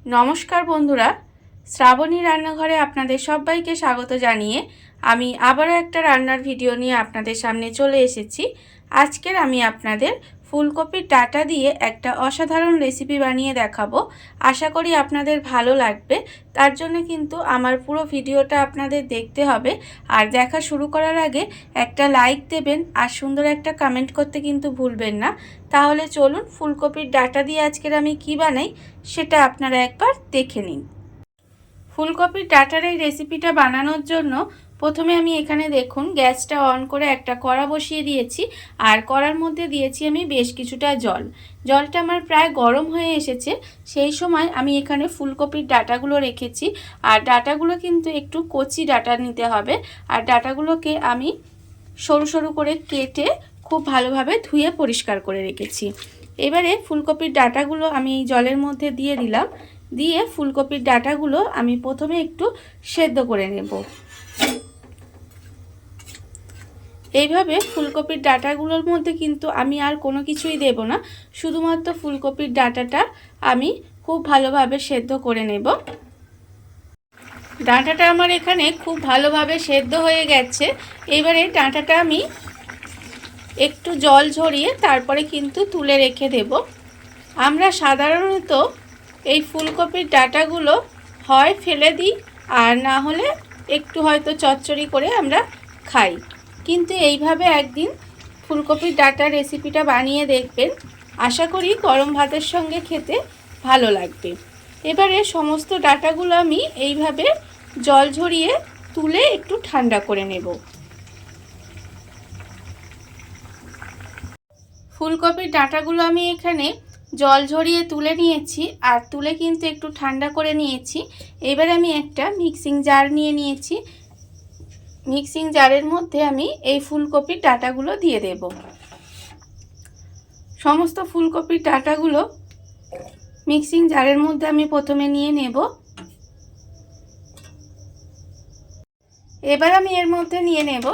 नमस्कार बंधुरा श्रावणी रान्नाघरे आपनादेर सबाइके स्वागत जानिए आमी आबारो एकटा रान्नार भिडियो निये आपनादेर सामने चले एसेछि। आजकेर आमी आपनादेर फुलकपिर डाटा दिए एकटा असाधारण रेसिपि बानिये देखाबो। आशा करी आपनादेर भालो लागबे। तार जोन्नो किन्तु आमार पुरो भिडियोटा आपनादेर देखते हबे और देखा शुरू करार आगे एकटा लाइक देबेन और सुंदर एकटा कमेंट करते किन्तु भूलबेन ना। ताहले चलुन फुलकपिर डाटा दिए आजकेर आमी कि बानाई सेटा आपनारा एकबार देखे निन। फुलकपिर डाटार এই রেসিপিটা বানানোর জন্য প্রথমে আমি এখানে দেখুন গ্যাসটা অন করে একটা কড়া বসিয়ে দিয়েছি আর কড়ার মধ্যে দিয়েছি আমি বেশ কিছুটা জল। জলটা আমার প্রায় গরম হয়ে এসেছে। সেই সময় আমি এখানে ফুলকপির ডাটাগুলো রেখেছি আর ডাটাগুলো কিন্তু একটু কচি ডাটা নিতে হবে আর ডাটাগুলোকে আমি সরু সরু করে কেটে খুব ভালোভাবে ধুয়ে পরিষ্কার করে রেখেছি। এবারে ফুলকপির ডাটাগুলো আমি জলের মধ্যে দিয়ে দিলাম। দিয়ে ফুলকপির ডাটাগুলো আমি প্রথমে একটু সেদ্ধ করে নেব। এইভাবে ফুলকপির ডাটাগুলোর মধ্যে কিন্তু আমি আর কোনো কিছুই দেব না, শুধুমাত্র ফুলকপির ডাটাটা আমি খুব ভালোভাবে সেদ্ধ করে নেব। ডাঁটাটা আমার এখানে খুব ভালোভাবে সেদ্ধ হয়ে গেছে। এবারে ডাঁটাটা আমি একটু জল ঝরিয়ে তারপরে কিন্তু তুলে রেখে দেব। আমরা সাধারণত এই ফুলকপির ডাটাগুলো হয় ফেলে দিই আর না হলে একটু হয়তো চচ্চড়ি করে আমরা খাই, কিন্তু এইভাবে একদিন ফুলকপির ডাটা রেসিপিটা বানিয়ে দেখবেন। আশা করি গরম ভাতের সঙ্গে খেতে ভালো লাগবে। এবারে সমস্ত ডাটাগুলো আমি এইভাবে জল ঝরিয়ে তুলে একটু ঠান্ডা করে নেব। ফুলকপির ডাটাগুলো আমি এখানে জল ঝরিয়ে তুলে নিয়েছি আর তুলে কিন্তু একটু ঠান্ডা করে নিয়েছি। এবারে আমি একটা মিক্সিং জার নিয়ে নিয়েছি। মিক্সিং জারের মধ্যে আমি এই ফুলকপির ডাটাগুলো দিয়ে দেব। সমস্ত ফুলকপির ডাটাগুলো মিক্সিং জারের মধ্যে আমি প্রথমে নিয়ে নেব। এবার আমি এর মধ্যে নিয়ে নেব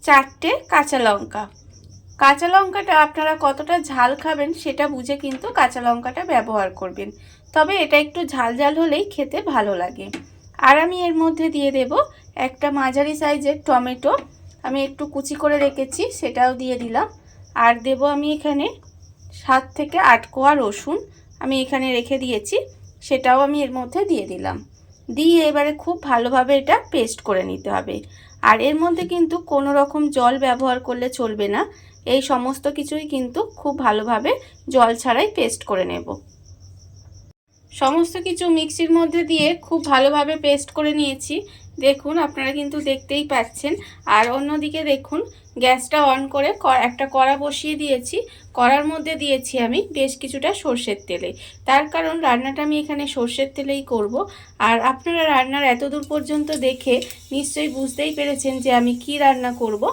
4টে কাঁচা লঙ্কা। কাঁচা লঙ্কাটা আপনারা কতটা ঝাল খাবেন সেটা বুঝে কিন্তু কাঁচা লঙ্কাটা ব্যবহার করবেন, তবে এটা একটু ঝাল ঝাল হলেই খেতে ভালো লাগে। আর আমি এর মধ্যে দিয়ে দেব একটা মাঝারি সাইজের টমেটো, আমি একটু কুচি করে রেখেছি সেটাও দিয়ে দিলাম। আর দেব আমি এখানে 7 থেকে 8 কোয়া রসুন আমি এখানে রেখে দিয়েছি, সেটাও আমি এর মধ্যে দিয়ে দিলাম। দিয়ে এবারে খুব ভালোভাবে এটা পেস্ট করে নিতে হবে। আর এর মধ্যে কিন্তু কোনো রকম জল ব্যবহার করলে চলবে না, এই সমস্ত কিছুই কিন্তু খুব ভালোভাবে জল ছাড়াই পেস্ট করে নেব। সমস্ত কিছু মিক্সির মধ্যে দিয়ে খুব ভালোভাবে পেস্ট করে নিয়েছি, দেখুন আপনারা কিন্তু দেখতেই পাচ্ছেন। আর অন্যদিকে দেখুন গ্যাসটা অন করে একটা কড়া বসিয়ে দিয়েছি। কড়ার মধ্যে দিয়েছি আমি বেশ কিছুটা সর্ষের তেলে, তার কারণ রান্নাটা আমি এখানে সর্ষের তেলেই করব। আর আপনারা রান্নার এতদূর পর্যন্ত দেখে নিশ্চয়ই বুঝতেই পেরেছেন যে আমি কি রান্না করব।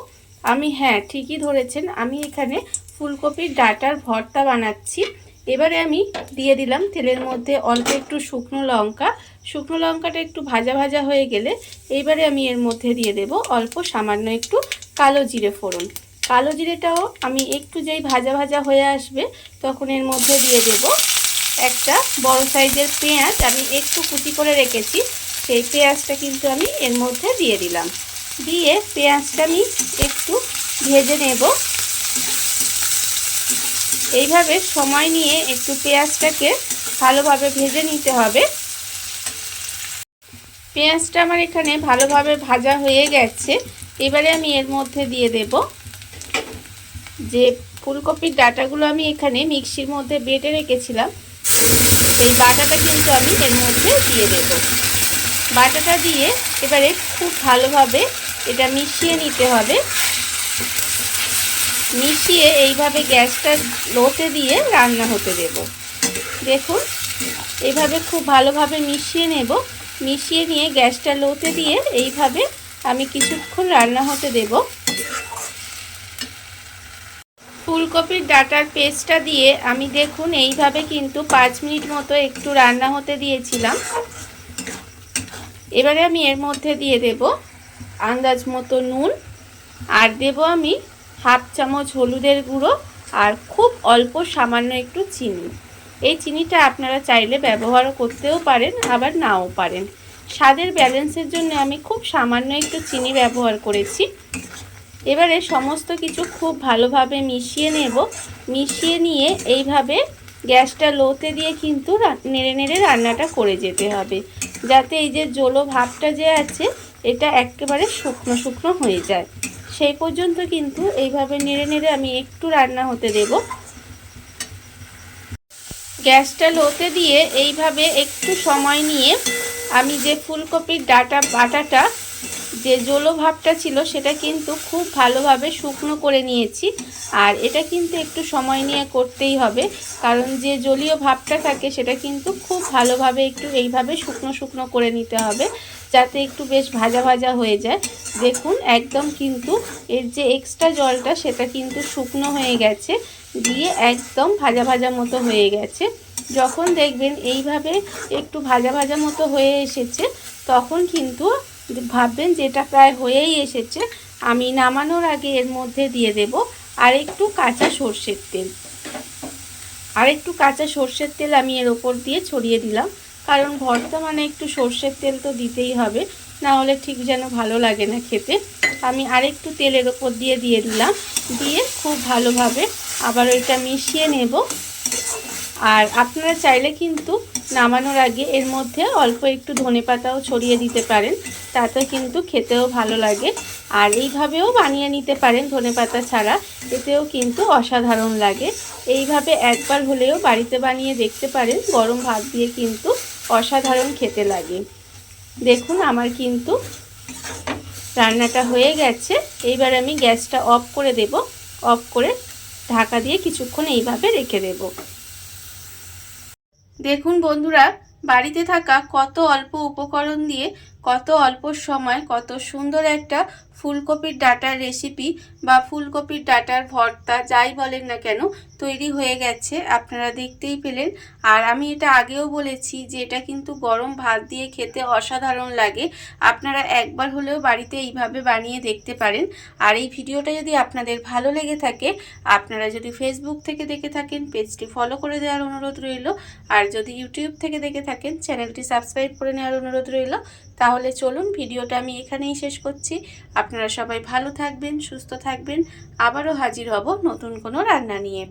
আমি হ্যাঁ ঠিকই ধরেছেন, আমি এখানে ফুলকপির ডাঁটার ভর্তা বানাচ্ছি। এবারে আমি দিয়ে দিলাম তেলের মধ্যে অল্প একটু শুকনো লঙ্কা। শুকনো লঙ্কাটা একটু ভাজা ভাজা হয়ে গেলে এইবারে আমি এর মধ্যে দিয়ে দেব অল্প সামান্য একটু কালো জিরে ফোড়ন। কালো জিরেটাও আমি একটু যেই ভাজা ভাজা হয়ে আসবে তখন এর মধ্যে দিয়ে দেব একটা বড় সাইজের পেঁয়াজ, আমি একটু কুচি করে রেখেছি, সেই পেঁয়াজটা কিন্তু আমি এর মধ্যে দিয়ে দিলাম। দিয়ে পেঁয়াজটা আমি একটু ভেজে নেব। এইভাবে সময় নিয়ে একটু পেঁয়াজটাকে ভালোভাবে ভেজে নিতে হবে। পেঁয়াজটা আমার এখানে ভালোভাবে ভাজা হয়ে গেছে। এবারে আমি এর মধ্যে দিয়ে দেব যে ফুলকপির ডাঁটাগুলো আমি এখানে মিক্সির মধ্যে বেটে রেখেছিলাম, সেই বাটাটা কিন্তু আমি এর মধ্যে দিয়ে দেব। বাটাটা দিয়ে এবারে খুব ভালোভাবে এটা মিশিয়ে নিতে হবে। মিশিয়ে এইভাবে গ্যাসটা লোতে দিয়ে রান্না হতে দেব। দেখুন এইভাবে খুব ভালোভাবে মিশিয়ে নেব। মিশিয়ে নিয়ে গ্যাসটা লোতে দিয়ে এইভাবে আমি কিছুক্ষণ রান্না হতে দেব। ফুলকপির ডাঁটার পেস্টটা দিয়ে আমি দেখুন এইভাবে কিন্তু 5 মিনিট মতো একটু রান্না হতে দিয়েছিলাম। এবারে আমি এর মধ্যে দিয়ে দেব আন্দাজ মতো নুন আর দেব আমি হাফ চামচ হলুদের গুঁড়ো আর খুব অল্প সামান্য একটু চিনি। এই চিনিটা আপনারা চাইলে ব্যবহারও করতেও পারেন, আবার নাও পারেন। স্বাদের ব্যালেন্সের জন্য আমি খুব সামান্য একটু চিনি ব্যবহার করেছি। এবারে সমস্ত কিছু খুব ভালোভাবে মিশিয়ে নেব। মিশিয়ে নিয়ে এইভাবে গ্যাসটা লোতে দিয়ে কিন্তু নেড়ে নেড়ে রান্নাটা করে যেতে হবে, যাতে এই যে জলো ভাবটা যে আছে এটা একেবারে শুকনো শুকনো হয়ে যায়। সেই পর্যন্ত কিন্তু এইভাবে নেড়ে নেড়ে আমি একটু রান্না হতে দেব। গ্যাসটা লোতে দিয়ে এইভাবে একটু সময় নিয়ে আমি যে ফুলকপির বাটাটা যে জলো ভাবটা ছিল সেটা কিন্তু খুব ভালোভাবে শুকনো করে নিয়েছি। আর এটা কিন্তু একটু সময় নিয়ে করতেই হবে, কারণ যে জলীয় ভাবটা থাকে সেটা কিন্তু খুব ভালোভাবে একটু এইভাবে শুকনো শুকনো করে নিতে হবে, যাতে একটু বেশ ভাজা ভাজা হয়ে যায়। দেখুন একদম কিন্তু এর যে এক্সট্রা জলটা সেটা কিন্তু শুকনো হয়ে গেছে, দিয়ে একদম ভাজা ভাজা মতো হয়ে গেছে। যখন দেখবেন এইভাবে একটু ভাজা ভাজা মতো হয়ে এসেছে তখন কিন্তু ভাববেন যেটা প্রায় হয়েই এসেছে। আমি নামানোর আগে এর মধ্যে দিয়ে দেব আরেকটু কাঁচা সর্ষের তেল। আরেকটু কাঁচা সর্ষের তেল আমি এর ওপর দিয়ে ছড়িয়ে দিলাম, কারণ ভর্তা মানে একটু সর্ষের তেল তো দিতেই হবে, না হলে ঠিক যেন ভালো লাগে না খেতে। আমি আরেকটু তেলের ওপর দিয়ে দিলাম, দিয়ে খুব ভালোভাবে আবার এটা মিশিয়ে নেব। আর আপনারা চাইলে কিন্তু নামানোর আগে এর মধ্যে অল্প একটু ধনেপাতাও ছড়িয়ে দিতে পারেন, তাতে কিন্তু খেতেও ভালো লাগে। আর এইভাবেও বানিয়ে নিতে পারেন ধনেপাতা ছাড়া, এতেও কিন্তু অসাধারণ লাগে। এইভাবে একবার হলেও বাড়িতে বানিয়ে দেখতে পারেন, গরম ভাত দিয়ে কিন্তু অসাধারণ খেতে লাগে। দেখুন আমার কিন্তু রান্নাটা হয়ে গেছে। এইবার আমি গ্যাসটা অফ করে দেব। অফ করে ঢাকা দিয়ে কিছুক্ষণ এইভাবে রেখে দেব। দেখুন বন্ধুরা, বাড়িতে থাকা কত অল্প উপকরণ দিয়ে কত অল্প সময় কত সুন্দর একটা ফুলকপির ডাঁটার রেসিপি বা ফুলকপির ডাঁটার ভর্তা যাই বলেন না কেন তৈরি হয়ে গেছে, আপনারা দেখতেই পেলেন। আর আমি এটা আগেও বলেছি যে এটা কিন্তু গরম ভাত দিয়ে খেতে অসাধারণ লাগে। আপনারা একবার হলেও বাড়িতে এইভাবে বানিয়ে দেখতে পারেন। আর এই ভিডিওটা যদি আপনাদের ভালো লেগে থাকে, আপনারা যদি ফেসবুক থেকে দেখে থাকেন পেজটি ফলো করে দেওয়ার অনুরোধ রইল। আর যদি ইউটিউব থেকে দেখে থাকেন চ্যানেলটি সাবস্ক্রাইব করে নেওয়ার অনুরোধ রইল। তাহলে চলুন ভিডিওটা আমি এখানেই শেষ করছি। আপনারা সবাই ভালো থাকবেন, সুস্থ থাকবেন। আবারও হাজির হব নতুন কোনো রান্না নিয়ে।